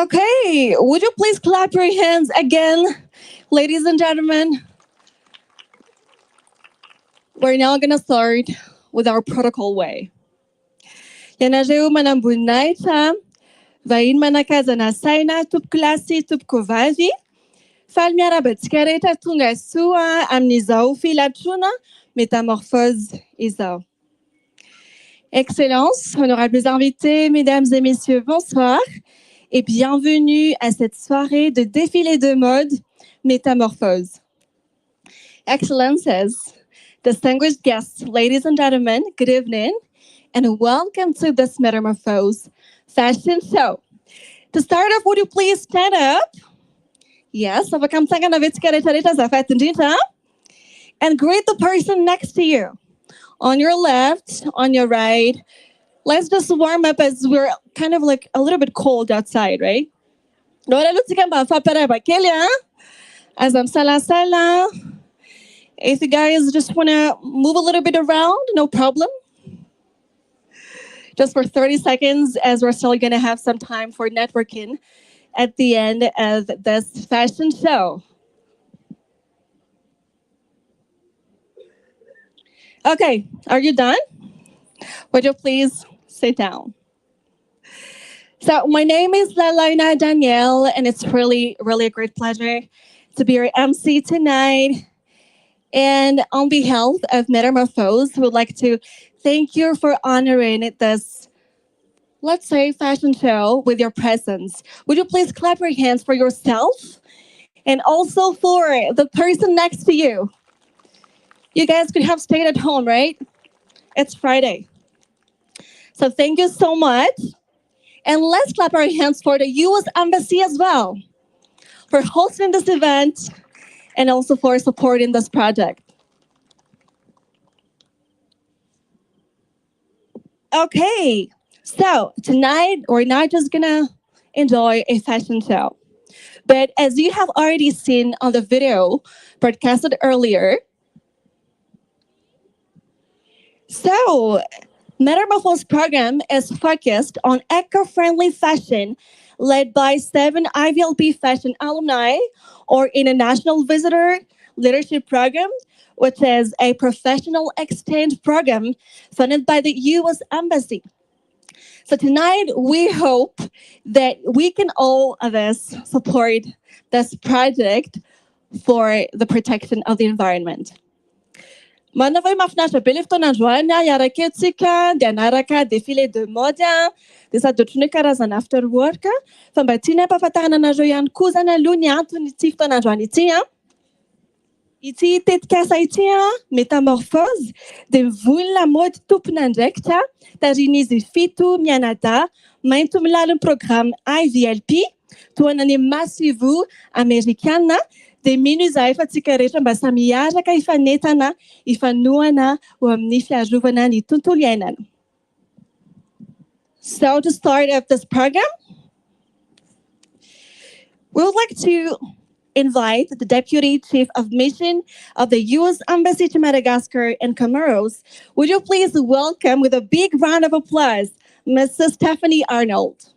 Okay, would you please clap your hands again, ladies and gentlemen? We're now gonna start with our protocol way. Yanajeu manambunaita, vain manakazana saina tup klasi tup kovavi, falmiara betskareta tunga sua amnizao filatuna, métamorphose isao. Excellences, honorables invités, mesdames et messieurs, bonsoir et bienvenue à cette soirée de défilé de mode Métamorphose. Excellences, distinguished guests, ladies and gentlemen, good evening and welcome to this Metamorphose fashion show. To start off, would you please stand up? Yes, and greet the person next to you. On your left, on your right. Let's just warm up as we're kind of like a little bit cold outside, right? As I'm sala. If you guys just want to move a little bit around, no problem. Just for 30 seconds, as we're still going to have some time for networking at the end of this fashion show. Okay, are you done? Would you please sit down? So my name is Lalaina Danielle, and it's really, really a great pleasure to be your MC tonight. And on behalf of Metamorphose, we would like to thank you for honoring this, let's say, fashion show with your presence. Would you please clap your hands for yourself and also for the person next to you? You guys could have stayed at home, right? It's Friday. So thank you so much. And let's clap our hands for the US Embassy as well for hosting this event and also for supporting this project. Okay, so tonight we're not just gonna enjoy a fashion show, but as you have already seen on the video broadcasted earlier, so Metamorphose program is focused on eco-friendly fashion led by 7 IVLP fashion alumni or international visitor leadership program, which is a professional exchange program funded by the US Embassy. So tonight, we hope that we can all of us support this project for the protection of the environment. Mana vai mahafinaritra be ilay fotoanandroany iaraka antsika dia anaraka défilé de mode dia sady ohatrany hoe karazana after work fa mba tiana ampahafantarana anareo ihany koa zany aloha ny antony ity fotoanandroany ity ity tetikasa ity métamorphose dia mivoly lamaody tompona andraikitra tarin'izy fito mianadahy mainto milaliny programme IVLP toana ny Massivo Americana dia mino izahay fa tsika rehetra mba samy hiaraka hifanentana hifanohana ho amin'ny fiarovana ny tontolo iainana. So to start up this program, we would like to invite the Deputy Chief of Mission of the US Embassy to Madagascar and Comoros. Would you please welcome with a big round of applause, Mrs. Stephanie Arnold.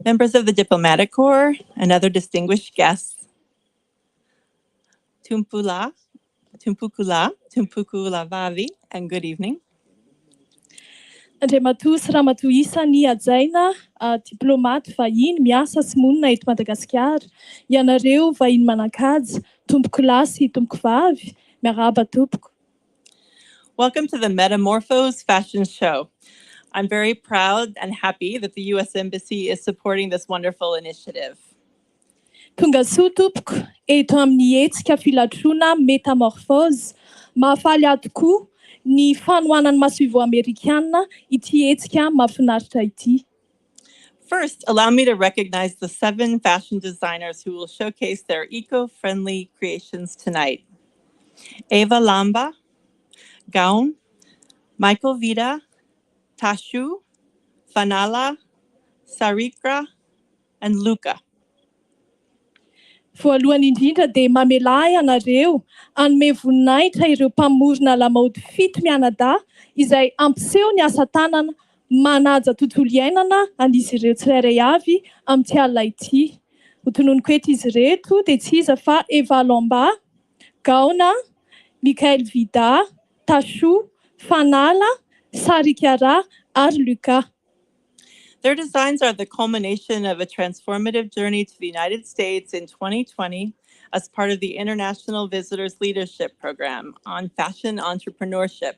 Members of the Diplomatic Corps and other distinguished guests, Tumpukula Vavi, and good evening. Andray Matos Ramatoisa ny hajaina diplomaty vahiny miasa sy monina eto Madagasikara. Ianareo vahiny manan-kaja, tompoko lahy sy tompoko vavy, miarahaba tompoko. Welcome to the Metamorphose Fashion Show. I'm very proud and happy that the US Embassy is supporting this wonderful initiative. Tonga soa tompoko, eto amin'ny hetsika filatroana Metamorphose, mahafaly ahy tokoa ny fanohanan'ny Massivo Americana ity hetsika mahafinaritra ity. First, allow me to recognize the 7 fashion designers who will showcase their eco-friendly creations tonight. Eva Lamba, Gaun, Michael Vida, Tashu, Fanala, Sarikra, and Luca. Voalohany indrindra dia mamelahy ianareo hanome voninahitra ireo mpamorona lamaody fito mianadahy izay ampiseho ny asa tanana manaja tontolo iainana an'izy ireo tsirairay avy amin'ity alina ity. Ho tononoko eto izy ireto dia tsy iza fa Eva Lamba, Gaona, Michael Vida, Tashu, Fanala, Sarikara ary Luca. Their designs are the culmination of a transformative journey to the United States in 2020 as part of the International Visitors Leadership Program on fashion entrepreneurship.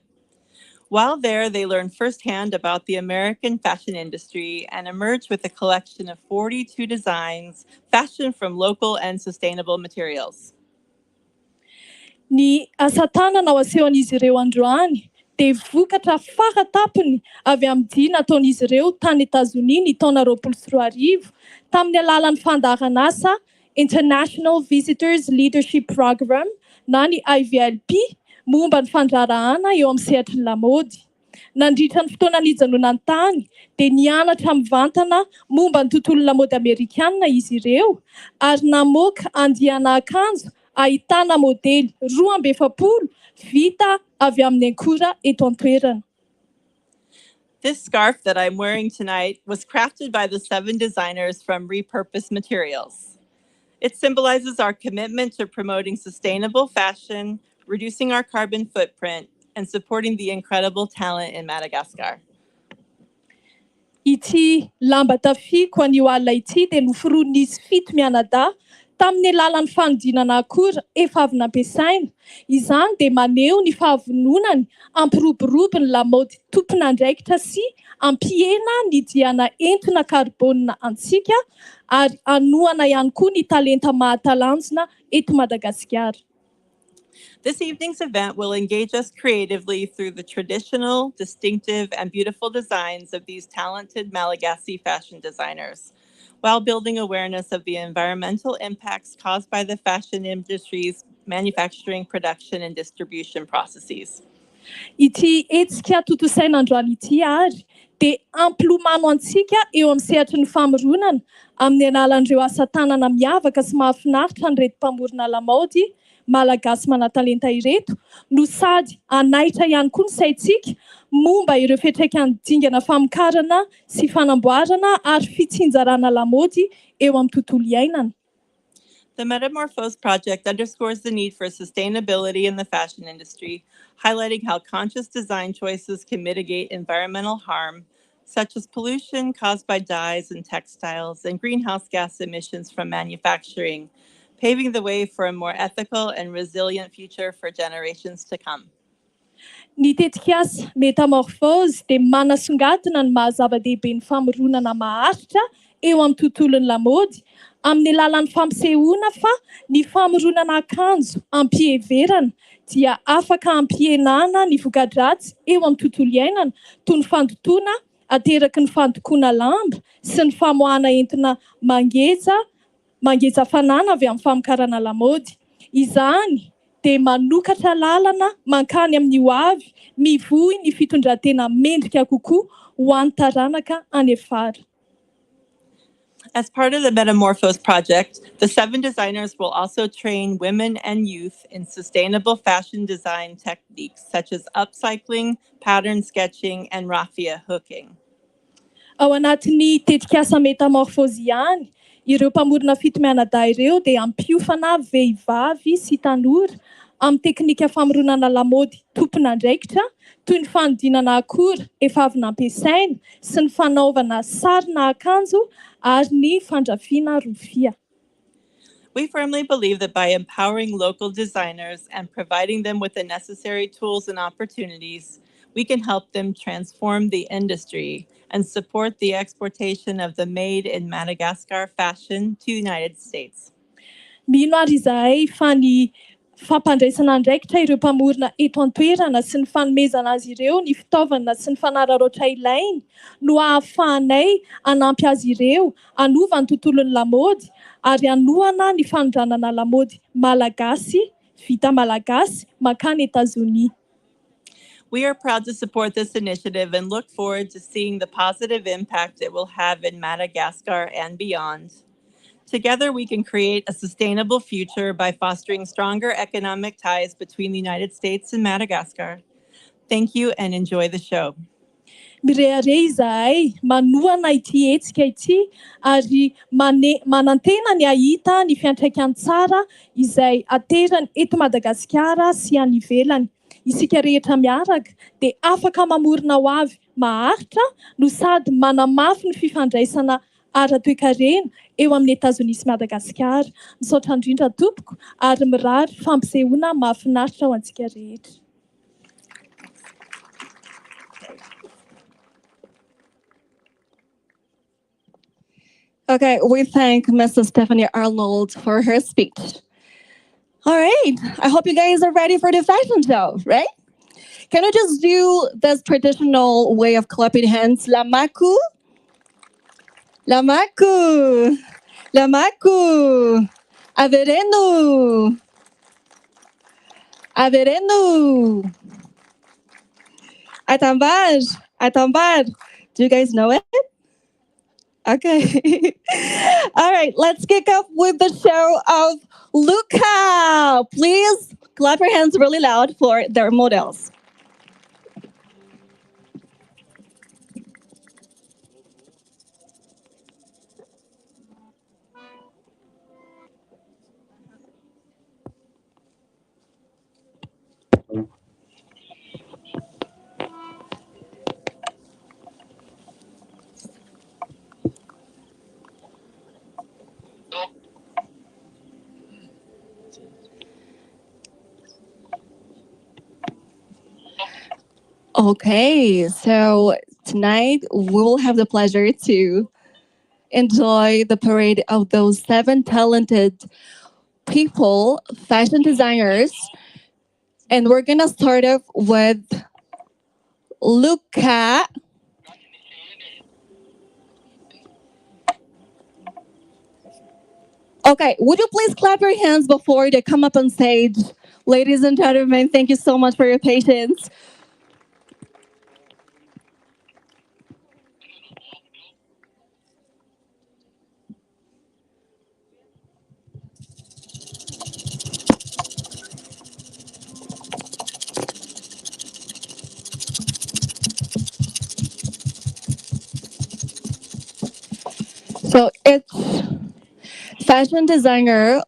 While there, they learned firsthand about the American fashion industry and emerged with a collection of 42 designs fashioned from local and sustainable materials. Ny asa tanana ao asehon'izy ireo androany dia vokatra faratapony avy amin'ity nataon'izy ireo tany Etazonia ny taona 2021 tamin'ny alalan'ny fandaharan'asa International Visitors Leadership Program na ny IVLP momba ny fandrarahana eo amin'ny sehatry ny lamaody. Nandritra ny fotoana nijanonany tany dia nianatra mivantana momba ny tontolo lamaody Amerikanina izy ireo ary namoaka andiana akanjo ahitana modely 240 vita avy amin'ny akora eto an-toerana. This scarf that I'm wearing tonight was crafted by the 7 designers from Repurposed Materials. It symbolizes our commitment to promoting sustainable fashion, reducing our carbon footprint, and supporting the incredible talent in Madagascar. Ity lamba tafiko an'io alina ity dia noforonin'izy 7 mianadahy tamin'ny alalan'ny fanodinana akora efa avy nampiasaina. Izany dia maneho ny fahavononany ampiroborobo ny lamaody tompon'andraikitra sy ampihena ny diana entona karbonina antsika ary anohana ihany koa ny talenta mahatalanjona eto Madagasikara. This evening's event will engage us creatively through the traditional, distinctive, and beautiful designs of these talented Malagasy fashion designers, while building awareness of the environmental impacts caused by the fashion industry's manufacturing, production, and distribution processes. Ity hetsika totosaina androany ity ary dia ampilomano antsika eo amin'ny sehatry ny famoronana amin'ny analan'ireo asa tanana miavaka sy mahafinaritra ny reto mpamorona lamaody malagasy manatalenta ireto no sady anaitra ihany koa ny saitsika momba ireo fiantraikany dingana famokarana sy fanamboarana ary fitsinjarana lamaody eo amin'ny tontolo iainana. The Metamorphose project underscores the need for sustainability in the fashion industry, highlighting how conscious design choices can mitigate environmental harm, such as pollution caused by dyes and textiles and greenhouse gas emissions from manufacturing, paving the way for a more ethical and resilient future for generations to come. Ny tetikasa metamorphose dia manasongadina ny mahazava-dehibe ny famoronana maharitra eo amin'ny tontolon'ny lamaody amin'ny alalan'ny fampisehoana fa ny famoronana akanjo ampiheverana dia afaka ampihenana ny voka-dratsy eo amin'ny tontolo iainana toy ny fandotoana ateraky ny fandokoana lamba sy ny famoahana entina mangeza fanana avy amin'ny famokarana lamaody. Izany dia manokatra lalana mankany amin'ny ho avy mivohy ny fitondran-tena mendrika kokoa ho an'ny taranaka any afara. As part of the Metamorphose project, the 7 designers will also train women and youth in sustainable fashion design techniques such as upcycling, pattern sketching, and raffia hooking. Ao anatin'ny tetikasa metamorphose ihany, ireo mpamorona 7 mianadahy ireo dia ampiofana vehivavy sy tanora amin'ny teknika famoronana lamaody tompon'andraikitra toy ny fanodinana akora efa avy nampiasaina sy ny fanaovana sarina akanjo ary ny fandrafiana rofia. We firmly believe that by empowering local designers and providing them with the necessary tools and opportunities, we can help them transform the industry and support the exportation of the made in Madagascar fashion to the United States. Mino ary izahay fa ny fampandraisana andraikitra ireo mpamorona eto an-toerana sy ny fanomezana azy ireo ny fitaovana sy ny fanararoatra ilainy no ahafahanay hanampy azy ireo hanova ny tontolon'ny lamaody ary hanohana ny fanondranana lamaody malagasy vita malagasy makany États-Unis. We are proud to support this initiative and look forward to seeing the positive impact it will have in Madagascar and beyond. Together, we can create a sustainable future by fostering stronger economic ties between the United States and Madagascar. Thank you and enjoy the show. Mireare izahay manohana ity hetsika ity ary manantena ny ahita ny fiantraikany tsara izay aterany eto Madagasikara sy any ivelany. Isika rehetra miaraka dia afaka mamorona ho avy maharitra no sady manamafy ny fifandraisana ara-toekarena eo amin'ny États-Unis sy Madagasikara. Misaotra indrindra tompoko ary mirary fampisehoana mahafinaritra ho antsika rehetra. Okay, we thank Mrs. Stephanie Arnold for her speech. All right, I hope you guys are ready for the fashion show, right? Can we just do this traditional way of clapping hands? Lamaku, lamaku, lamaku, averenu, averenu, atambar, atambar. Do you guys know it? Okay. All right, let's kick off with the show of Luca. Please clap your hands really loud for their models. Okay, so tonight we will have the pleasure to enjoy the parade of those 7 talented people, fashion designers. And we're gonna start off with Luca. Okay, would you please clap your hands before they come up on stage? Ladies and gentlemen, thank you so much for your patience. So each fashion designer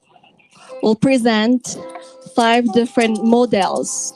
will present 5 different models.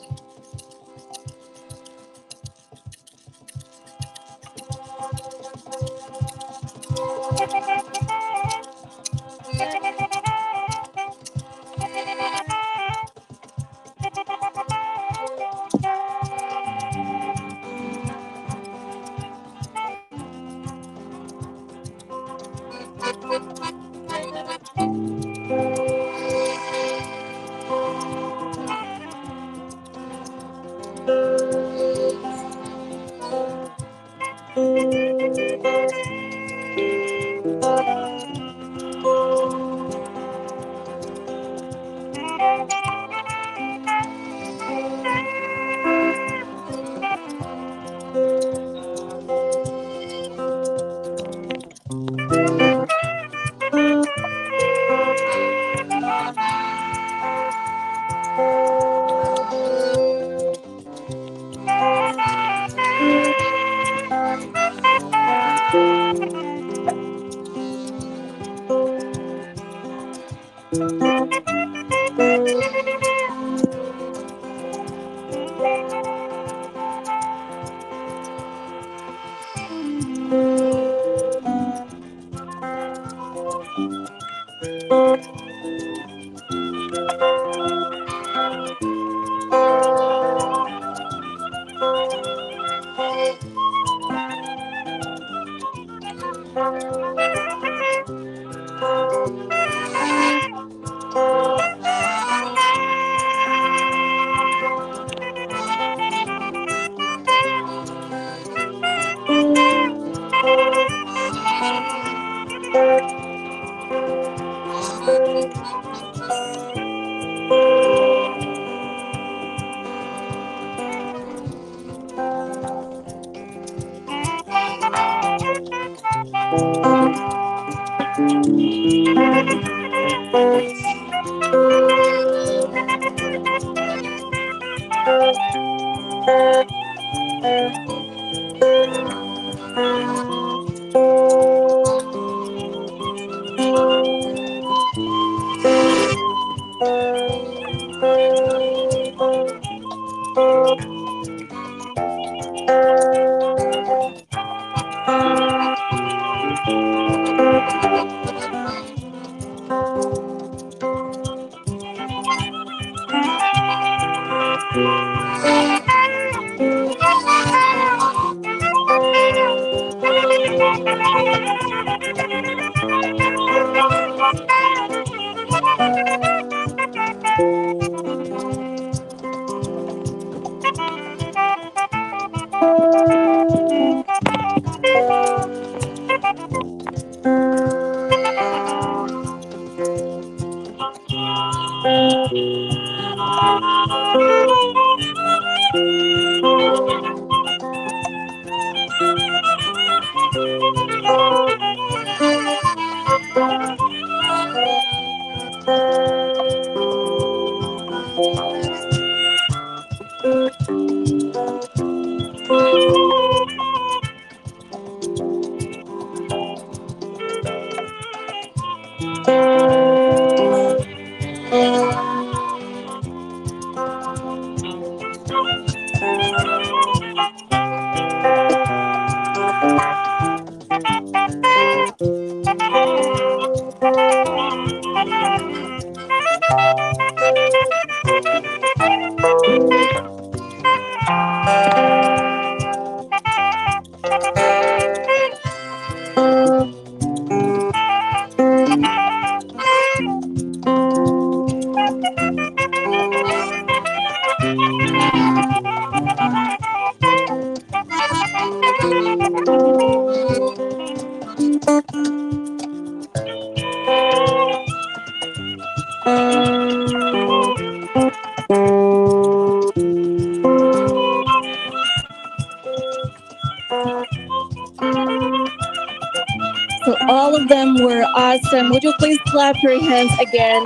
So all of them were awesome. Would you please clap your hands again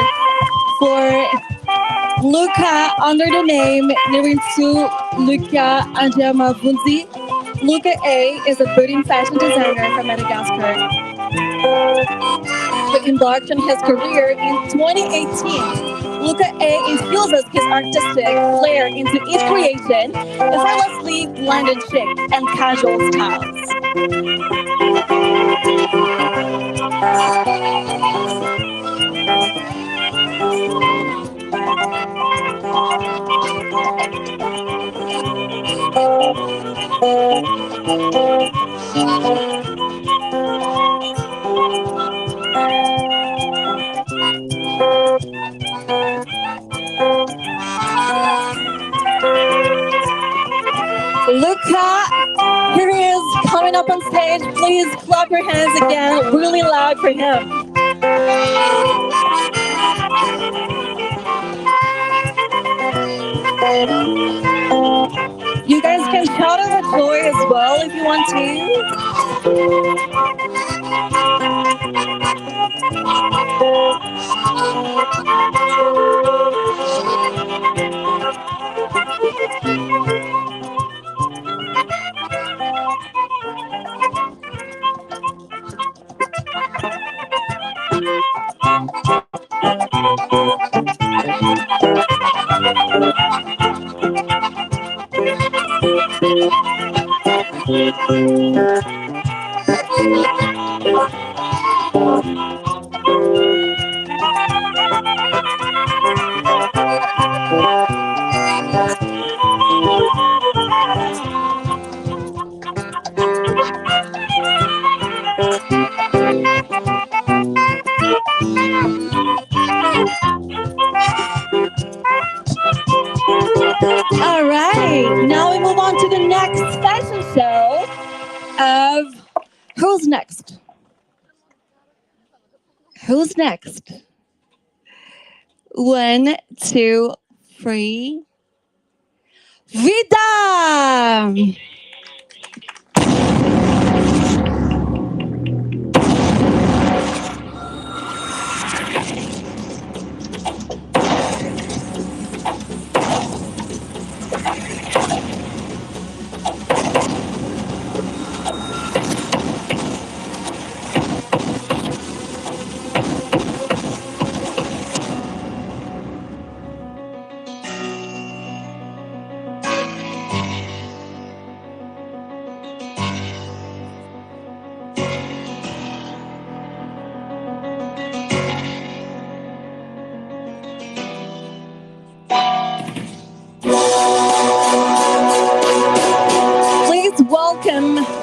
for Luca under the name Nirinsu Luca Anjamavunzi. Luca A is a budding fashion designer from Madagascar who embarked on his career in 2018. Luca A infuses his artistic flair into each creation, effortlessly blended chic and casual styles. Luca, here he is coming up on stage. Please clap your hands again, really loud for him. You guys can shout out the joy as well if you want to. All right, now we move on to the next fashion show of Who's Next? Who's next? 1, 2, 3. Vida!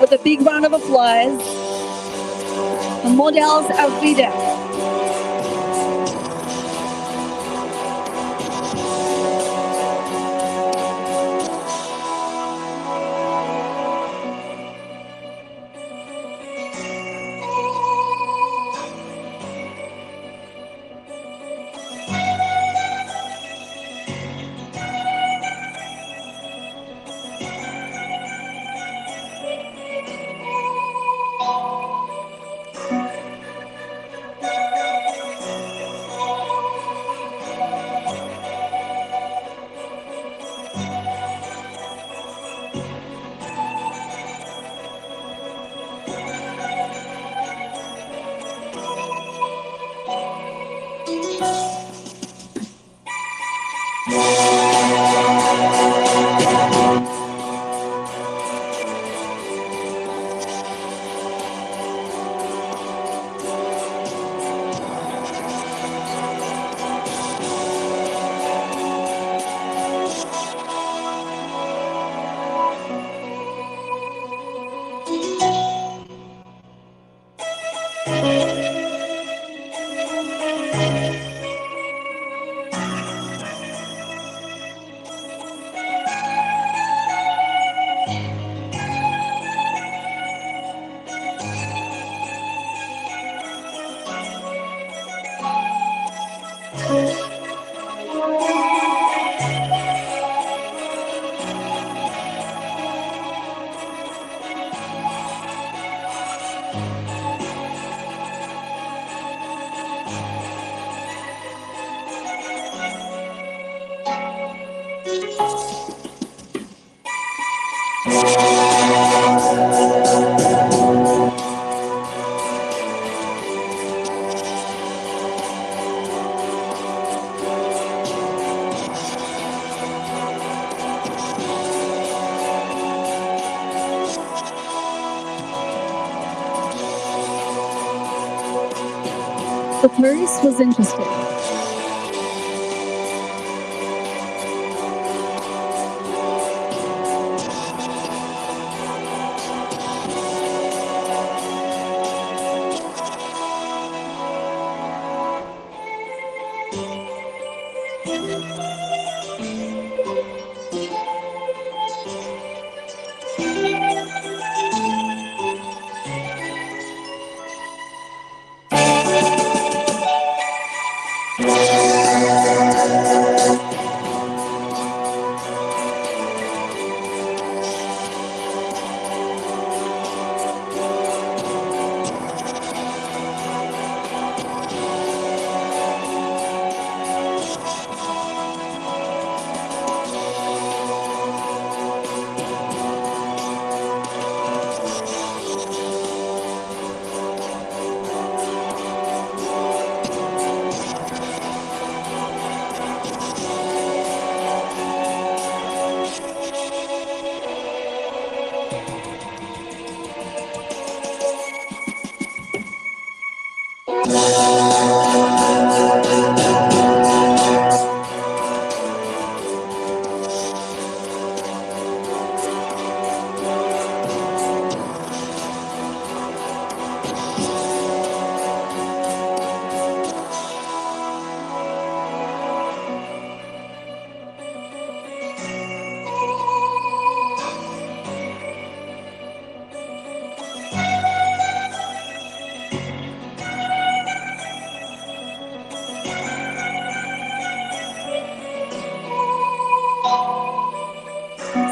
with a big round of applause the models of Vida. The purse was interesting.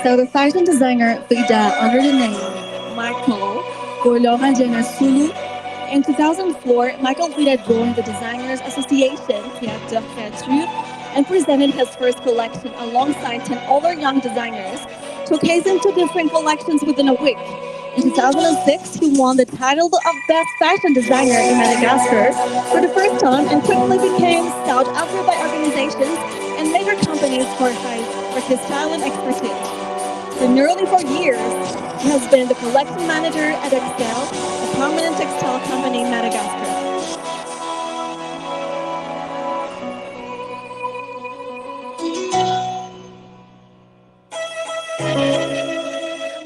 So the fashion designer Vida, under the name Michael or Laurent Sulu. In 2004, Michael Vida joined the Designers Association, Créateur Créature, and presented his first collection alongside 10 other young designers, showcasing 2 different collections within a week. In 2006, he won the title of Best Fashion Designer in Madagascar for the first time and quickly became sought after by organizations and major companies for his style and expertise. For nearly 4 years, he has been the collection manager at Excel, a prominent textile company in Madagascar.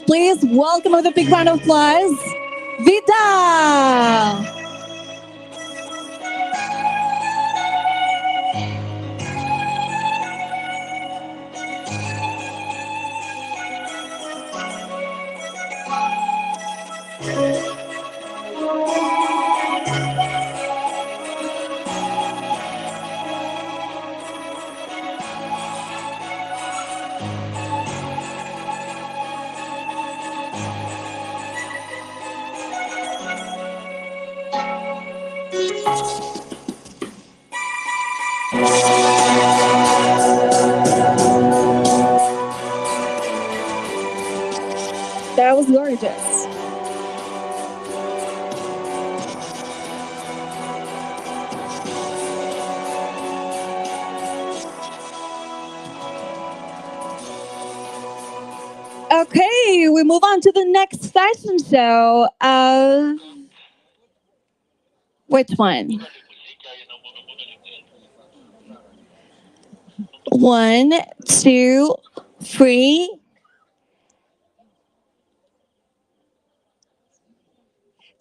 Please welcome with a big round of applause, Vida. That was gorgeous. Okay, we move on to the next fashion show of which one? 1, 2, 3.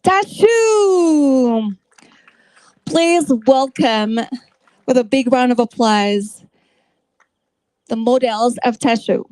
Tashu! Please welcome with a big round of applause the models of Tashu.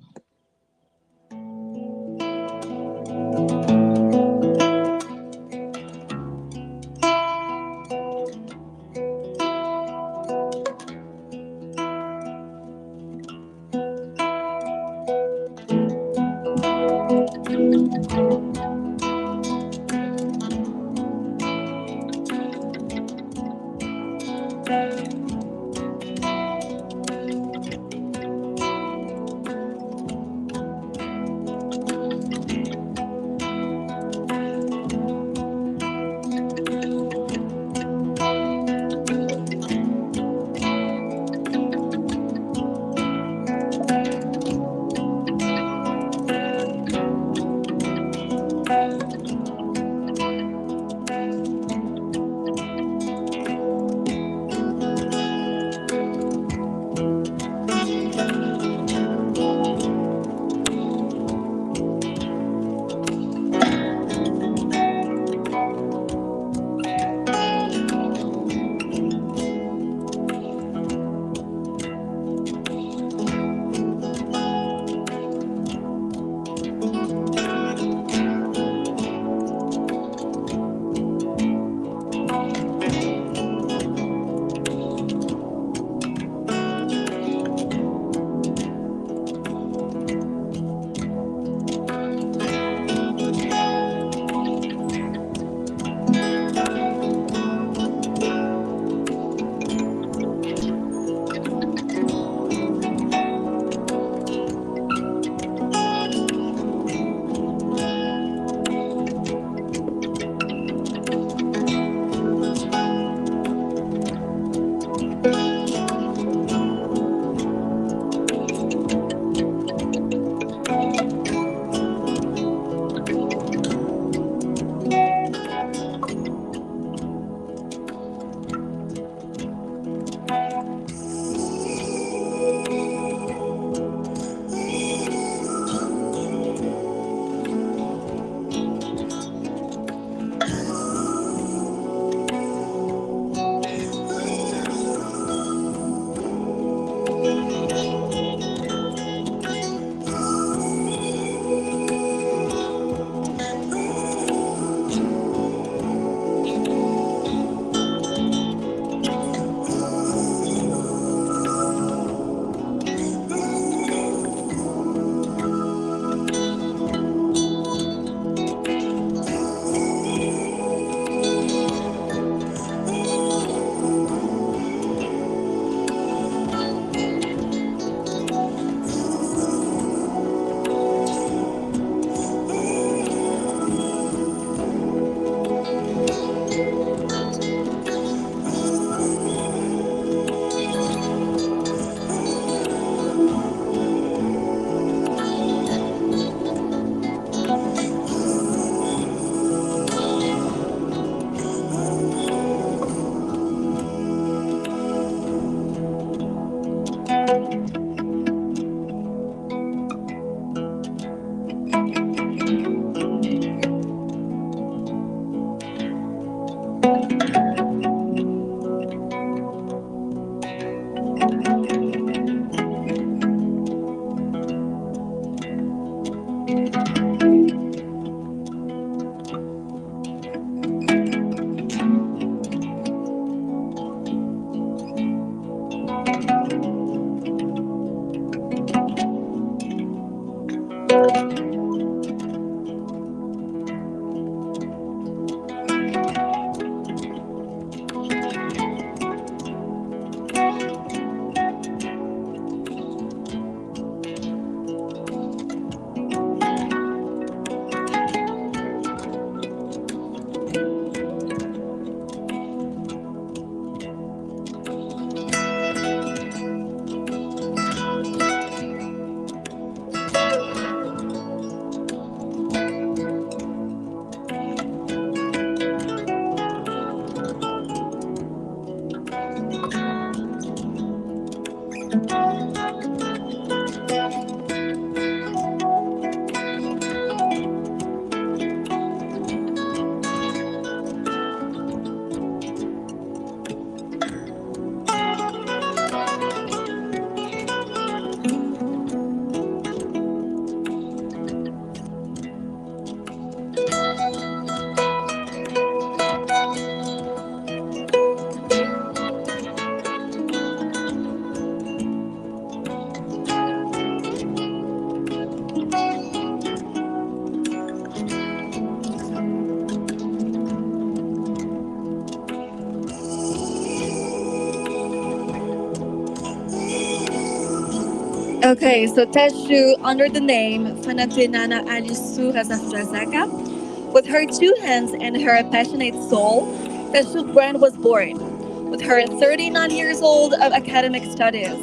Okay, so Teshu, under the name Fanatinana Alisu Razaka, with her two hands and her passionate soul, Teshu brand was born. With her 39 years old of academic studies,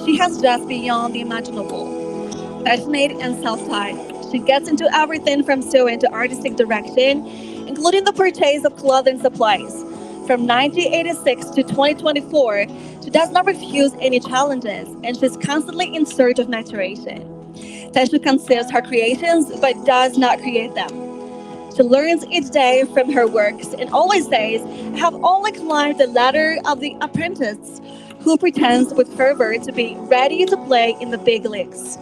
she has just beyond the imaginable. Passionate and self-taught, she gets into everything from sewing to artistic direction, including the purchase of clothing supplies. From 1986 to 2024, she does not refuse any challenges, and she's constantly in search of maturation. Teshu conceives her creations but does not create them. She learns each day from her works and always says, I have only climbed the ladder of the apprentice who pretends with fervor to be ready to play in the big leagues.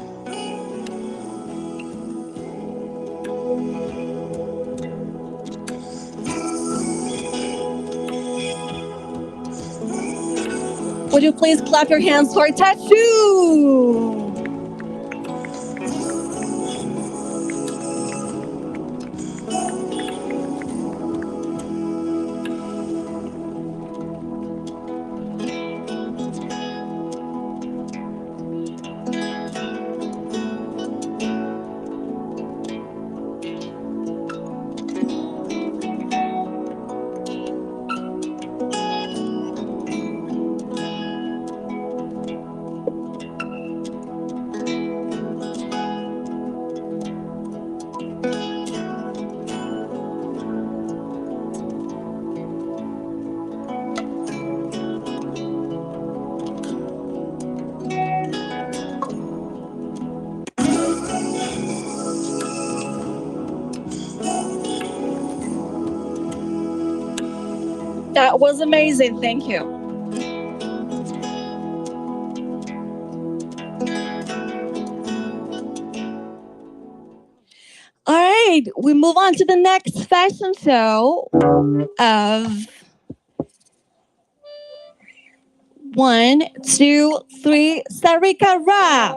Would you please clap your hands for Teshu? That was amazing. Thank you. All right, we move on to the next fashion show of 1, 2, 3, Sarika Ra.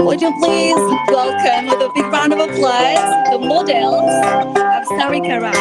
Would you please welcome with a big round of applause the models of Sarika Ra.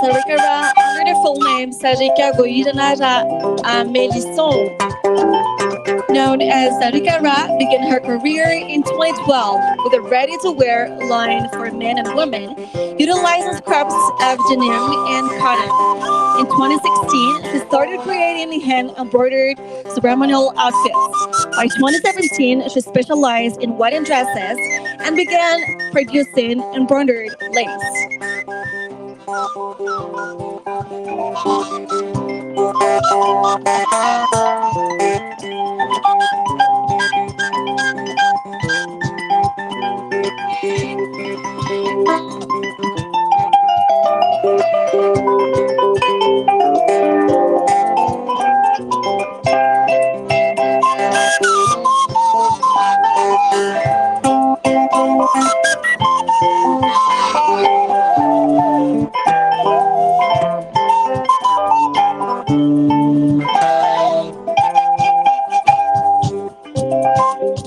Sarikara, under the full name Sarika Goiranara Melisson, known as Sarika Ra, began her career in 2012 with a ready-to-wear line for men and women, utilizing scraps of denim and cotton. In 2016, she started creating hand-embroidered ceremonial outfits. By 2017, she specialized in wedding dresses and began producing embroidered lace.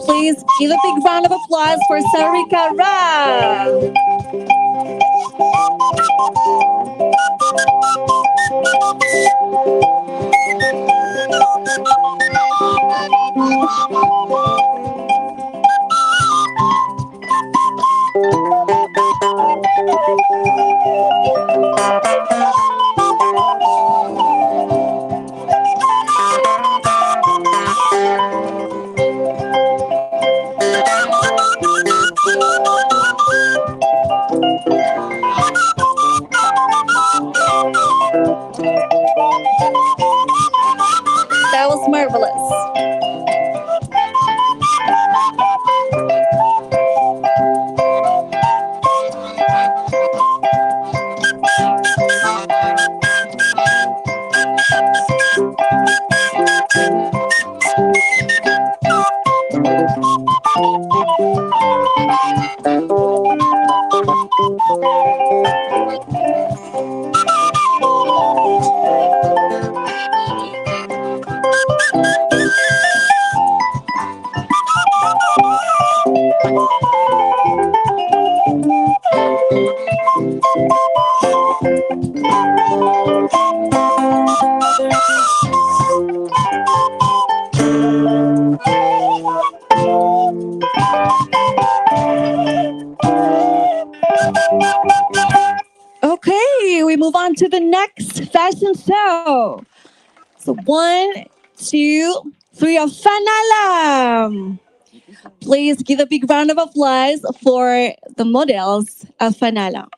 Please give a big round of applause for Sarika Ra. That was marvelous. Okay, we move on to the next fashion show. So 1, 2, 3 of Fanalam. Please give a big round of applause for the models of Fanalam.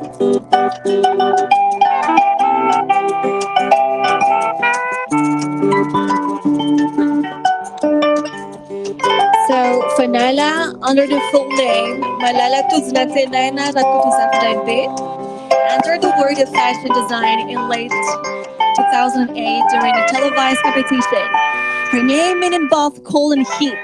So, Fanala, under the full name Malala Tuznatinaina Rakutuzafrabe, entered the world of fashion design in late 2008 during a televised competition. Her name, meaning both cold and heat,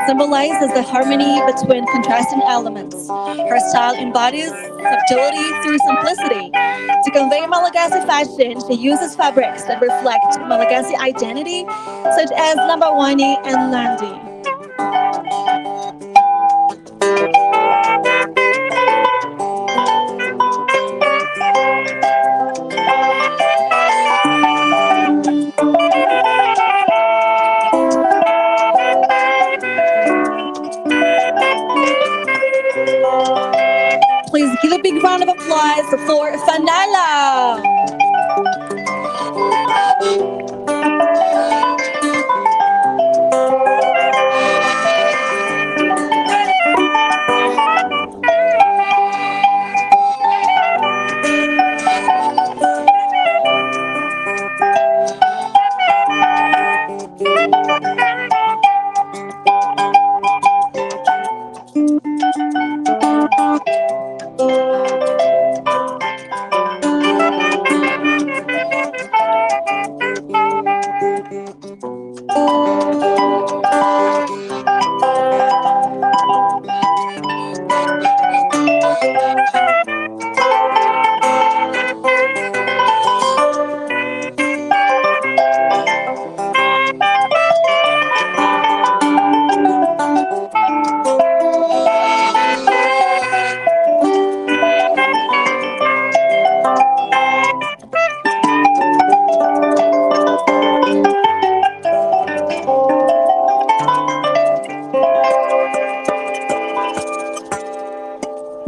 symbolizes the harmony between contrasting elements. Her style embodies subtlety through simplicity. To convey Malagasy fashion, she uses fabrics that reflect Malagasy identity, such as Lambawani and Landi. Please give a big round of applause for Fanala.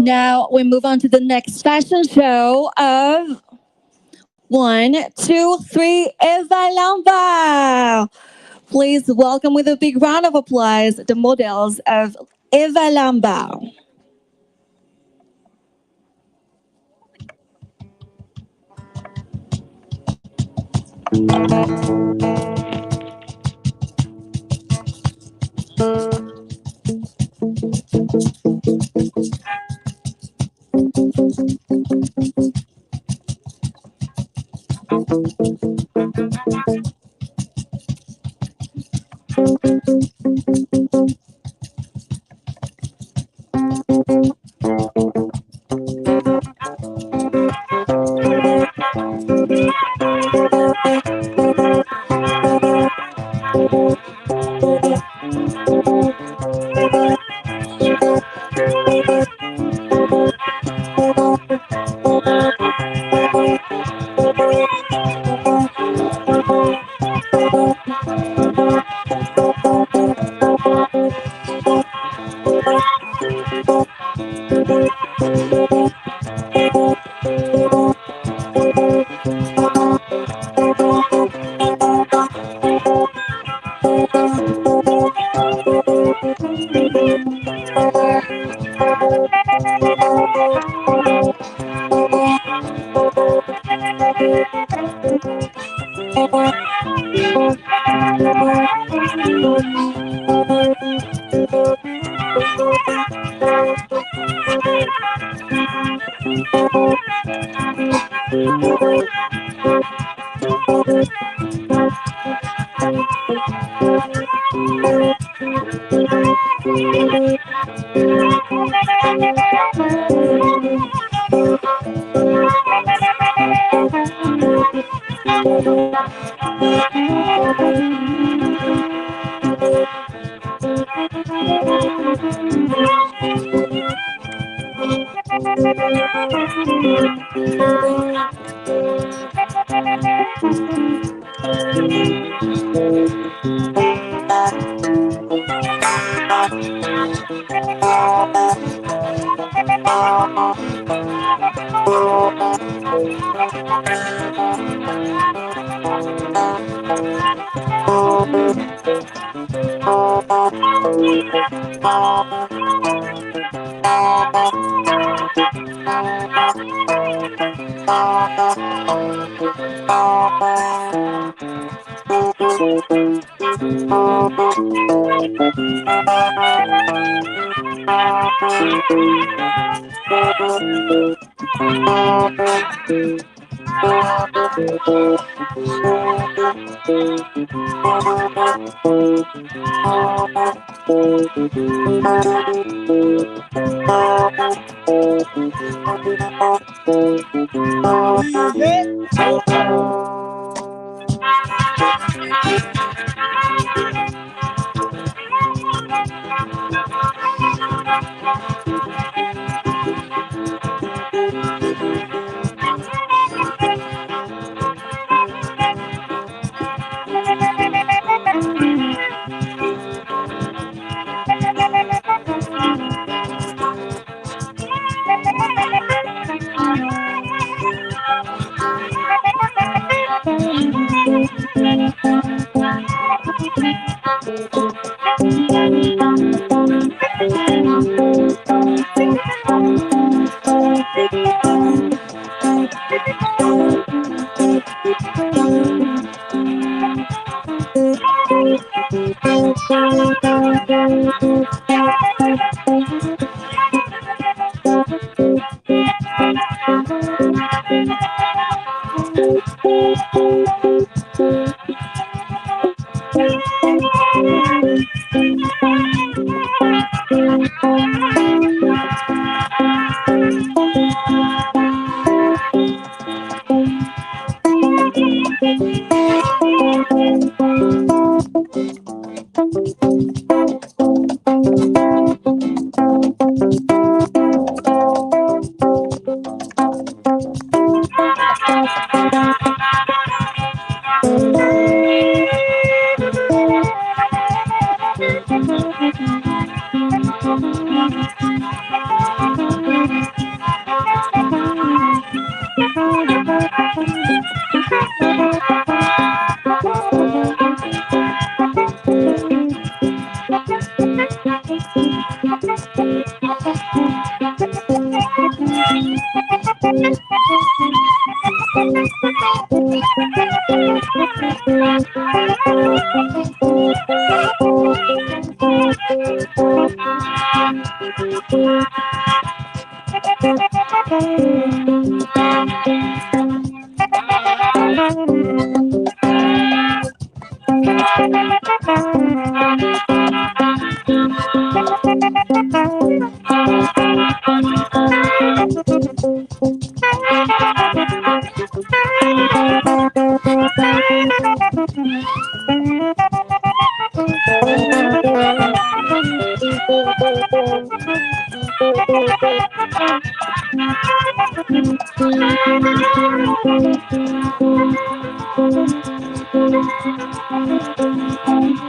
Now we move on to the next fashion show of 1, 2, 3, Eva Lamba. Please welcome with a big round of applause the models of Eva Lamba.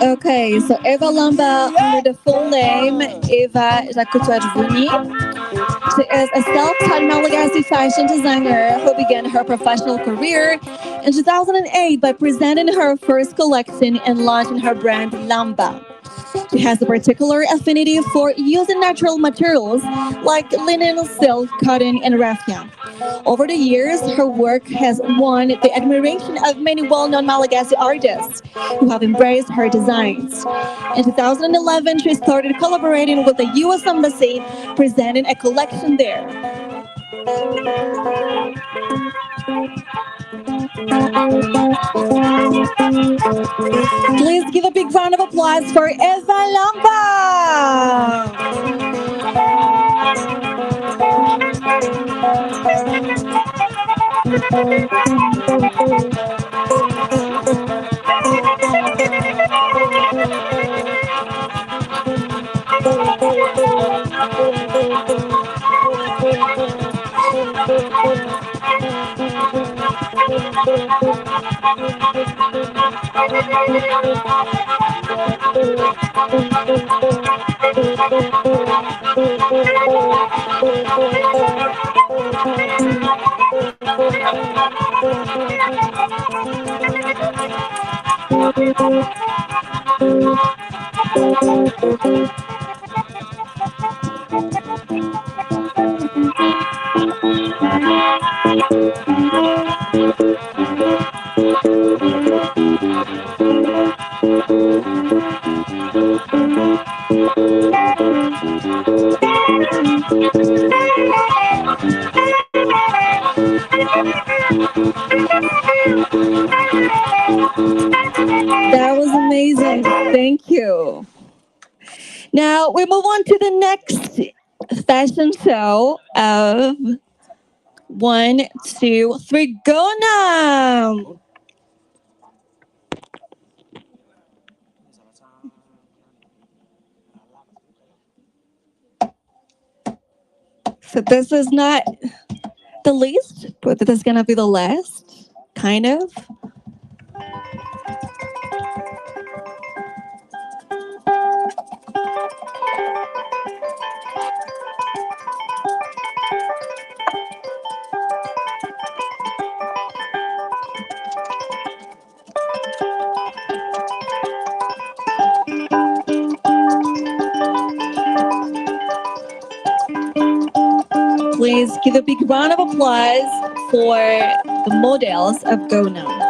Okay, so Eva Lamba, under the full name Eva Jakutarvuni. She is a self-taught Malagasy fashion designer who began her professional career in 2008 by presenting her first collection and launching her brand Lamba. She has a particular affinity for using natural materials like linen, silk, cotton, and raffia. Over the years, her work has won the admiration of many well-known Malagasy artists who have embraced her designs. In 2011, she started collaborating with the U.S. Embassy, presenting a collection there. Please give a big round of applause for Eva Lamba. That was amazing. Thank you. Now we move on to the next fashion show of 1, 2, 3, go now! So this is not the least, but this is gonna be the last, kind of. Please give a big round of applause for the models of Go Now.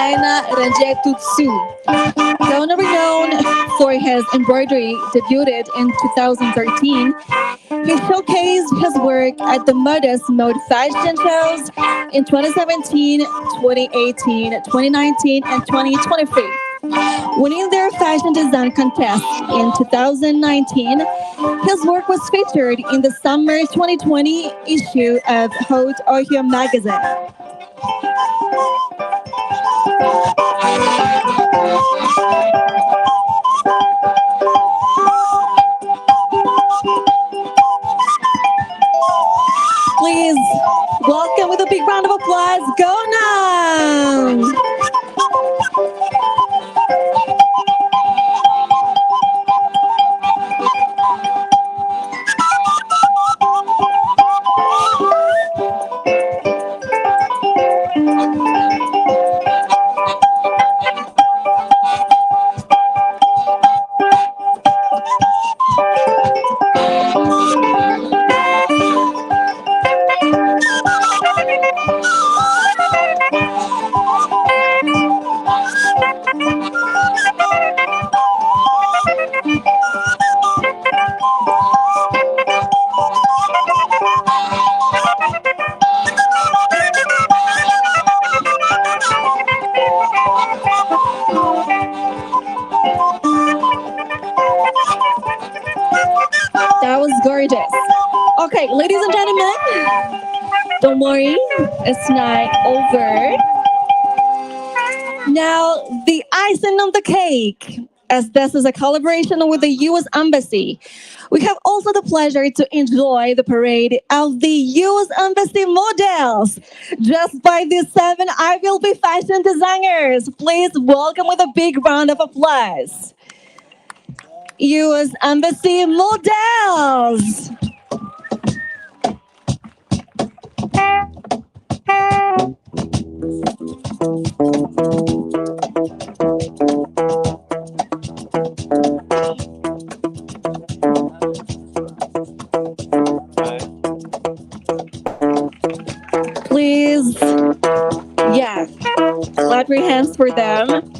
Zaina Ranjetutsu. Though known for his embroidery, debuted in 2013. He showcased his work at the Modest Mode fashion shows in 2017, 2018, 2019, and 2023. Winning their fashion design contest in 2019, his work was featured in the summer 2020 issue of Haute Ohio magazine. Please welcome with a big round of applause, Gonam! That was gorgeous. Okay, ladies and gentlemen, don't worry, it's not over. Now, the icing on the cake, as this is a collaboration with the U.S. Embassy. We have also the pleasure to enjoy the parade of the U.S. Embassy models, dressed by the 7 IVLB fashion designers. Please welcome with a big round of applause. U.S. Embassy models. Please, yeah, clap your hands for them.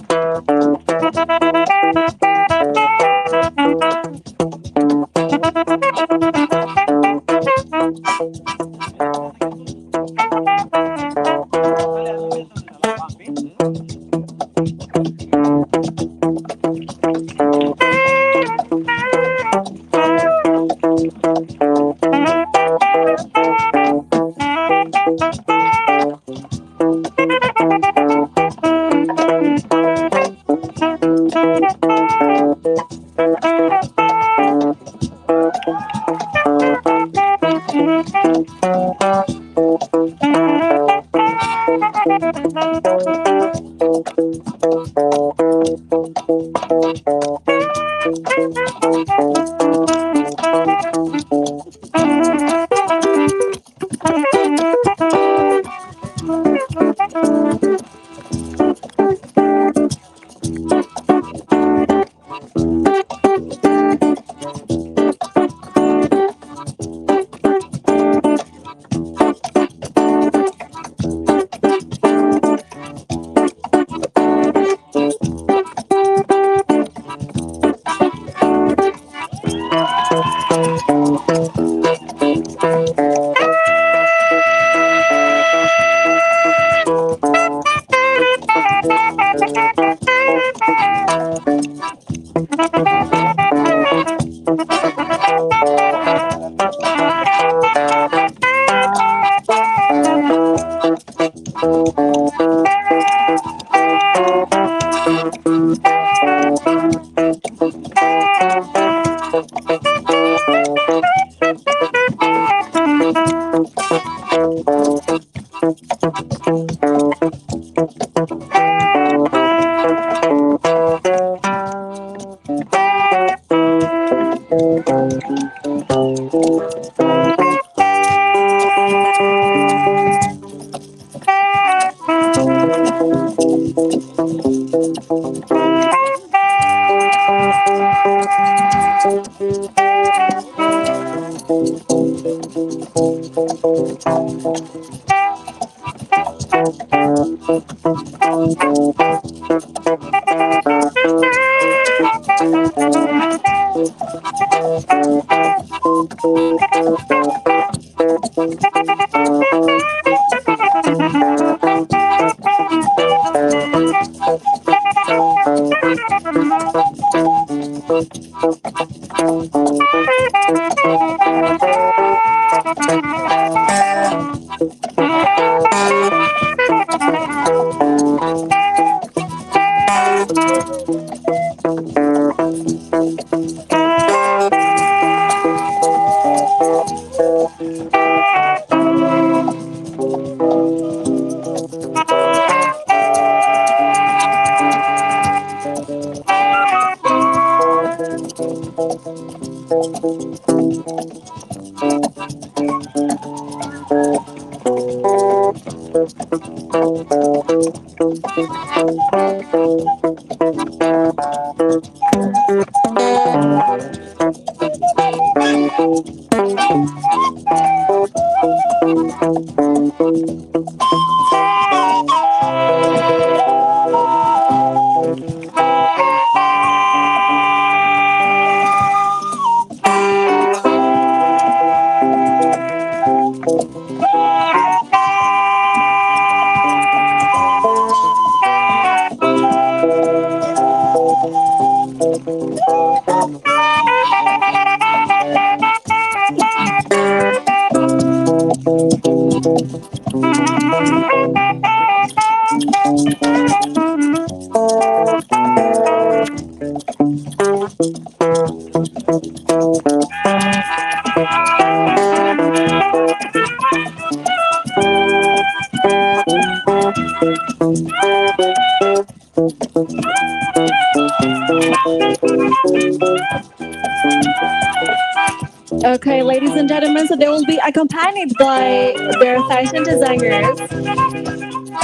Okay, ladies and gentlemen, so they will be accompanied by their fashion designers.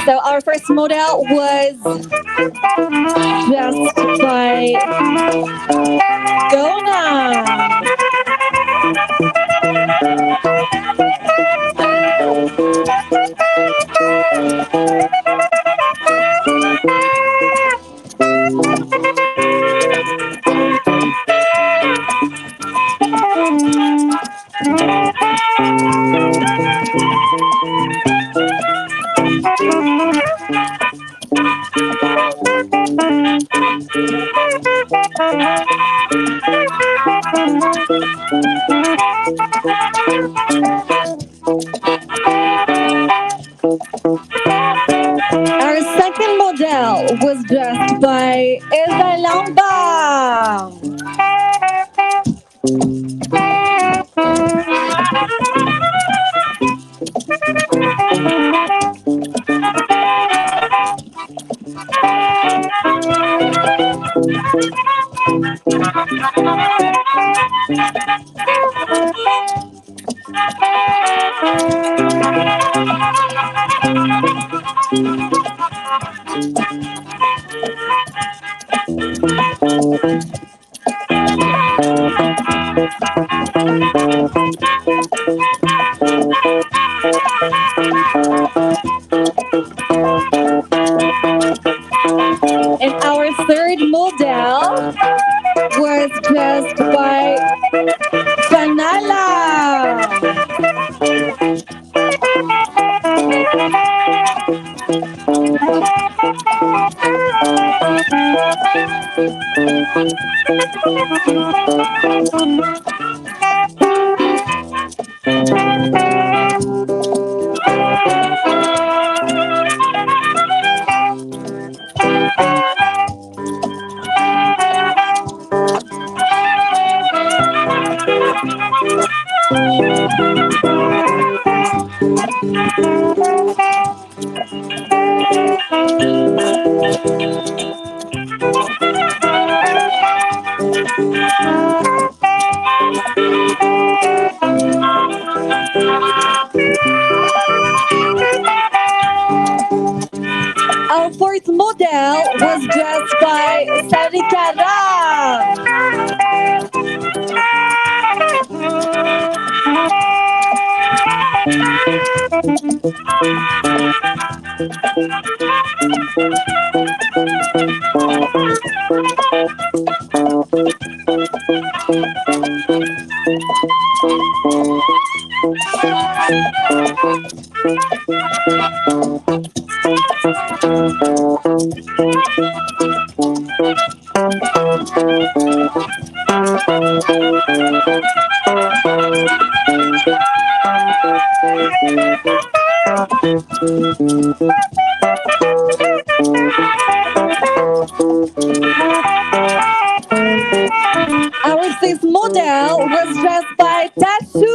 So our first model was dressed by Gona. Our second model was dressed by Eva Lamba. And our third model was dressed by Fanala. Our fourth model was dressed by Sarikara. Our sixth model was dressed by Tattoo.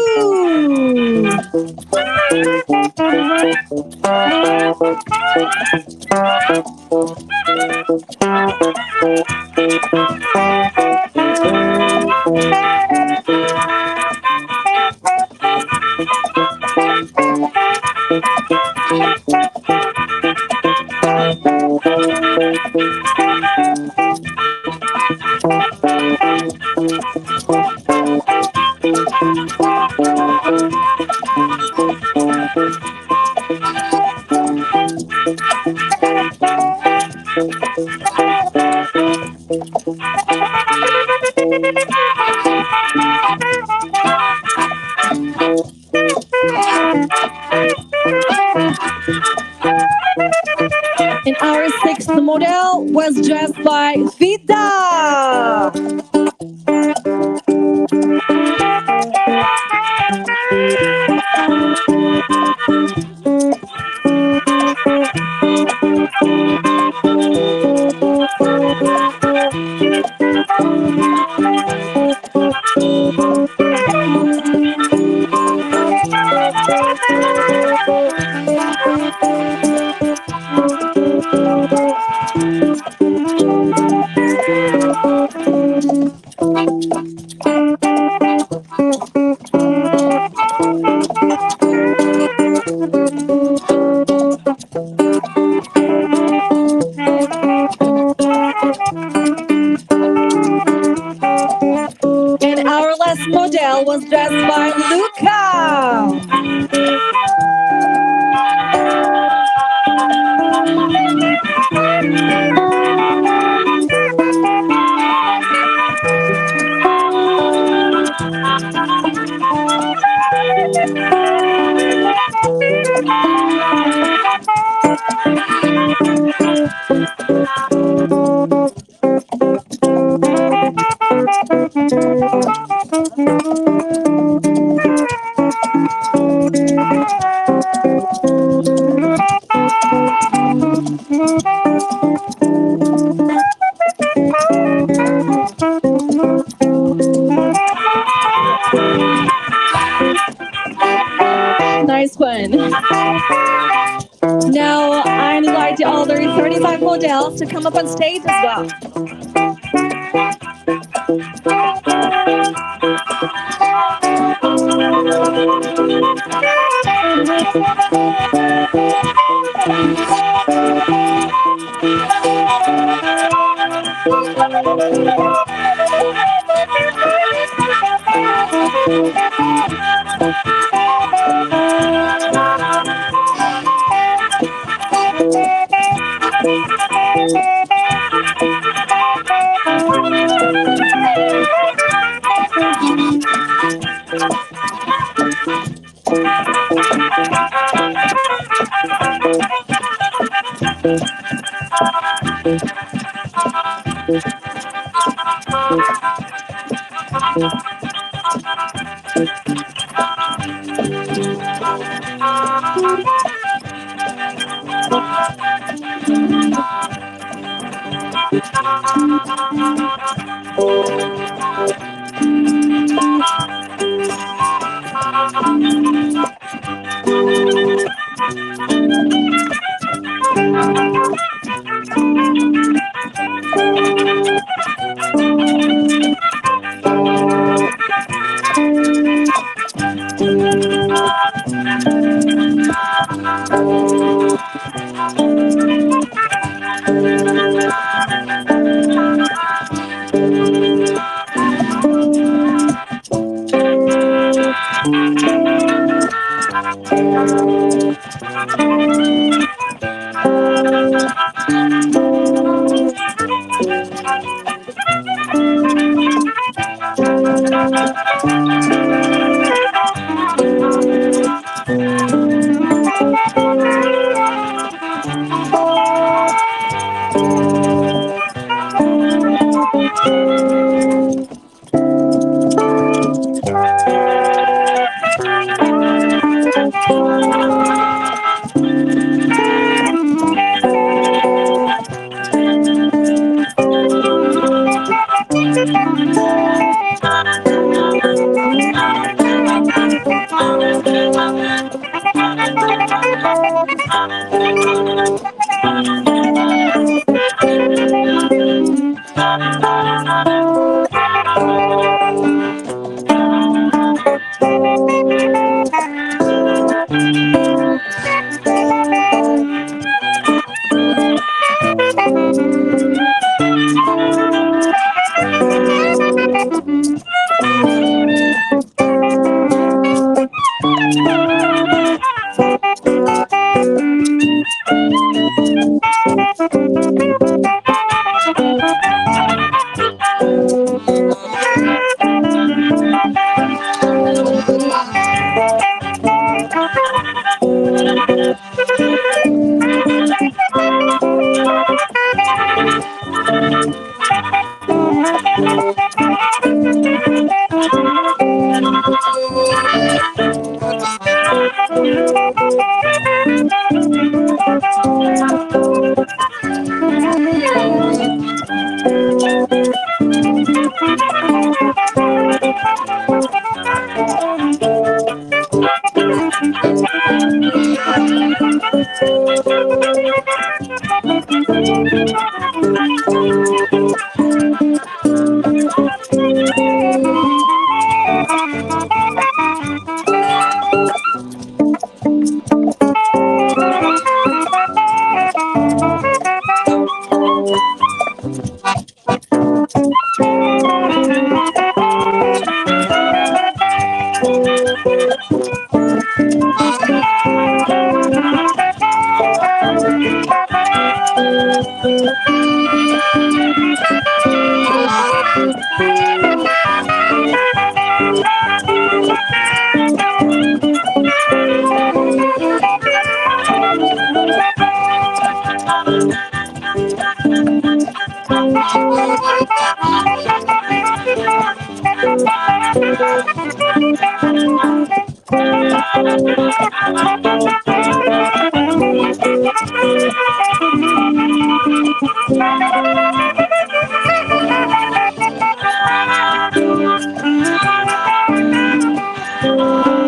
And our sixth model was dressed by Vida. And our last model was dressed by Luca. Nice one. Now I invite the other 35 models to come up on stage as well.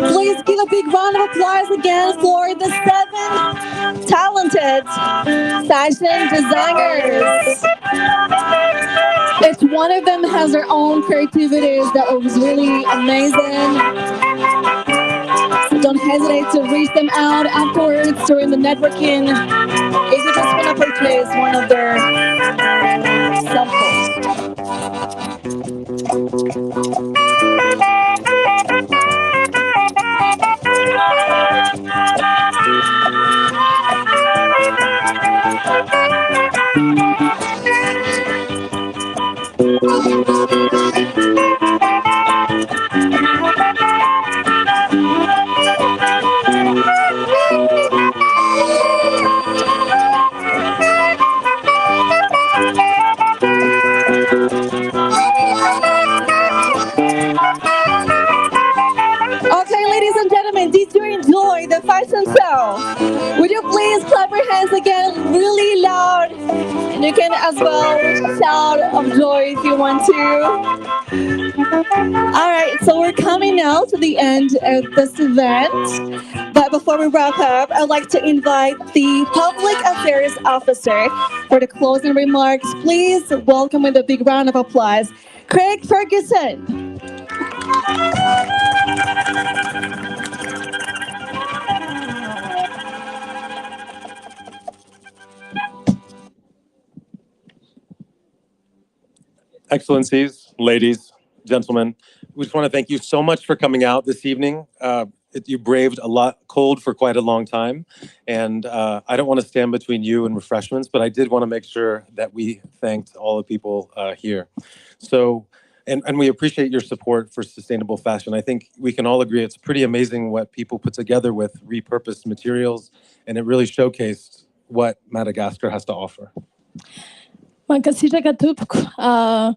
Please give a big round of applause again for the 7 talented fashion designers. Each one of them has their own creativities that was really amazing. So don't hesitate to reach them out afterwards during the networking if you just want to purchase one of their samples. Okay, ladies and gentlemen, did you enjoy the fashion show? Would you please clap your hands again really loud? And you can as well shout of joy if you want to. All right, so we're coming now to the end of this event. But before we wrap up, I'd like to invite the Public Affairs Officer for the closing remarks. Please welcome with a big round of applause, Craig Ferguson. Excellencies, ladies, gentlemen, we just want to thank you so much for coming out this evening. You braved a lot cold for quite a long time, and I don't want to stand between you and refreshments, but I did want to make sure that we thanked all the people here. So And we appreciate your support for sustainable fashion. I think we can all agree it's pretty amazing what people put together with repurposed materials, and it really showcased what Madagascar has to offer. Mankasitraka tompoko.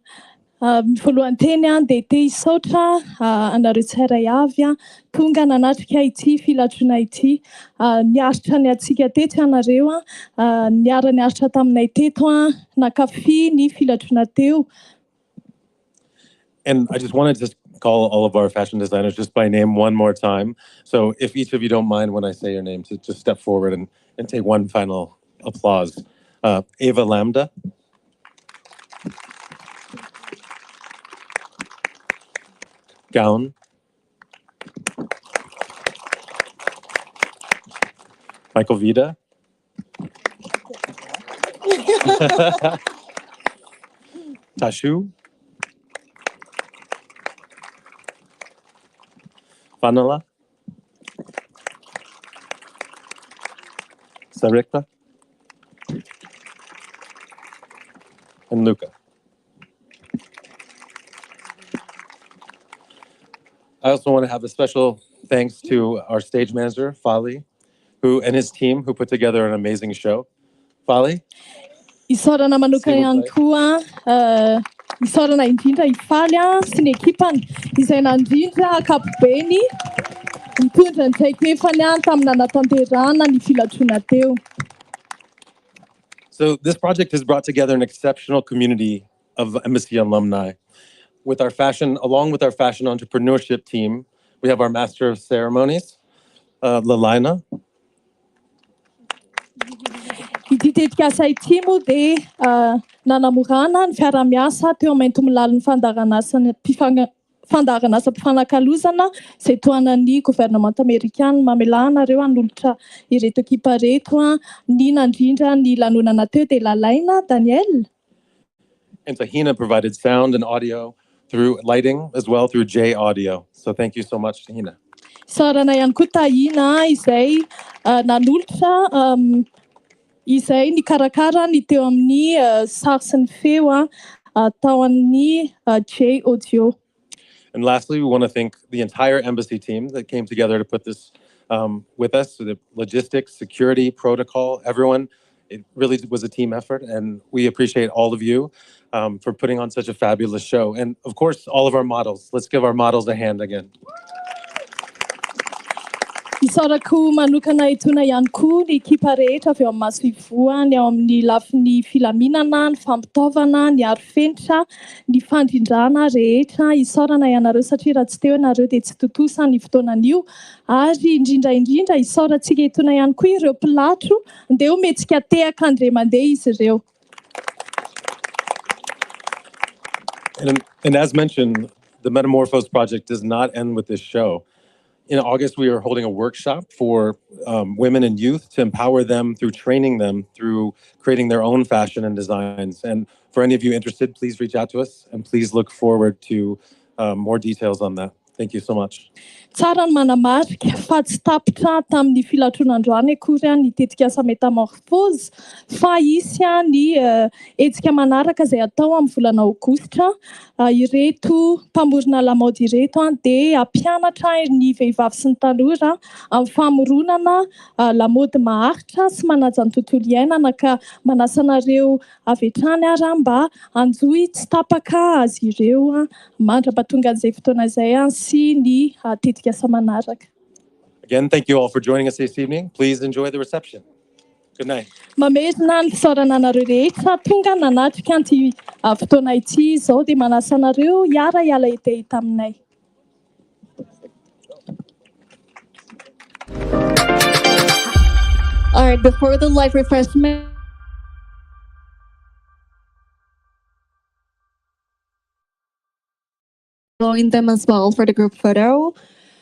Voalohany teny dia te hisaotra anareo tsirairay avy tonga nanatrika ity filatroana ity. Niaritra ny atsika teto ianareo niara-niaritra taminay teto nankafy ny filatroana teo. And I just wanted to call all of our fashion designers just by name one more time. So if each of you don't mind when I say your name, to just step forward and take one final applause. Ava Lambda. Gown. Michael Vida. Tashu. Vanilla. Sarika. And Luca. I also want to have a special thanks to our stage manager, Fali, and his team who put together an amazing show. Fali? Isaorana manokana ihany koa isaorana indrindra ifaly sy ny ekipany izay nandrindra ankapobeny mitondra ny traikeefany tamina natanterahana ny filatroana teo. So this project has brought together an exceptional community of embassy alumni. With our fashion, along with our fashion entrepreneurship team, we have our Master of Ceremonies, Lalaina. Ity tetika asa ity moa dia nanamorana ny fiara-miasa teo amin'ny tomolalon'ny fandaharan'asa mpifanankalozana izay tohanan'ny gouvernement américain mamelana ireo hanolotra ireto ekipa reto ny nandrindra ny lanonana teo dia Lalaina Daniel. And Tahina provided sound and audio through lighting as well through J Audio. So thank you so much, Tahina. Sarana ihany koa Tahina izay nanolotra izay nikarakara ny teo amin'ny sary sy ny feo tao amin'ny J Audio. And lastly, we want to thank the entire embassy team that came together to put this with us. So the logistics, security, protocol, everyone. It really was a team effort, and we appreciate all of you for putting on such a fabulous show. And of course, all of our models. Let's give our models a hand again. Isaorako manokana itona ihany koa ny ekipa rehetra avy ao amin'ny Masvivoa, ny ao amin'ny lafin'ny filaminana, ny fampitaovana, ny arifenitra, ny fandrindrana rehetra. Isaorana ianareo satria raha tsy teo ianareo dia tsy tontosa ny fotoanan'io. Ary indrindra isaorantsika itona ihany koa ireo mpilatro dia hometsika tehaka andre mandeha izy ireo. And as mentioned, the Metamorphose project does not end with this show. In August, we are holding a workshop for women and youth to empower them through training them through creating their own fashion and designs. And for any of you interested, please reach out to us and please look forward to more details on that. Thank you so much. Tsara ny manamarika fa tsy tapitra tamin'ny filatroan'androany akory ny tetika asa Metamorphose fa isy ny hetsika manaraka izay atao amin'ny volana Aogositra. Ireto mpamorona lamaody ireto dia hampianatra ny vehivavy sy ny tanora amin'ny famoronana lamaody maharitra sy manaja ny tontolo iainana ka manasa anareo avy hatrany ary mba hanjoy tsy tapaka azy ireo mandrapahatonga an'izay fotoana izay sy ny tetika asa manaraka. Again, thank you all for joining us this evening. Please enjoy the reception. Good night. Mamerina ny fisaorana anareo rehetra tonga nanatrika anty fotoana ity izao dia manasa anareo hiala ety hita aminay. All right, before the live refreshment, following them as well for the group photo.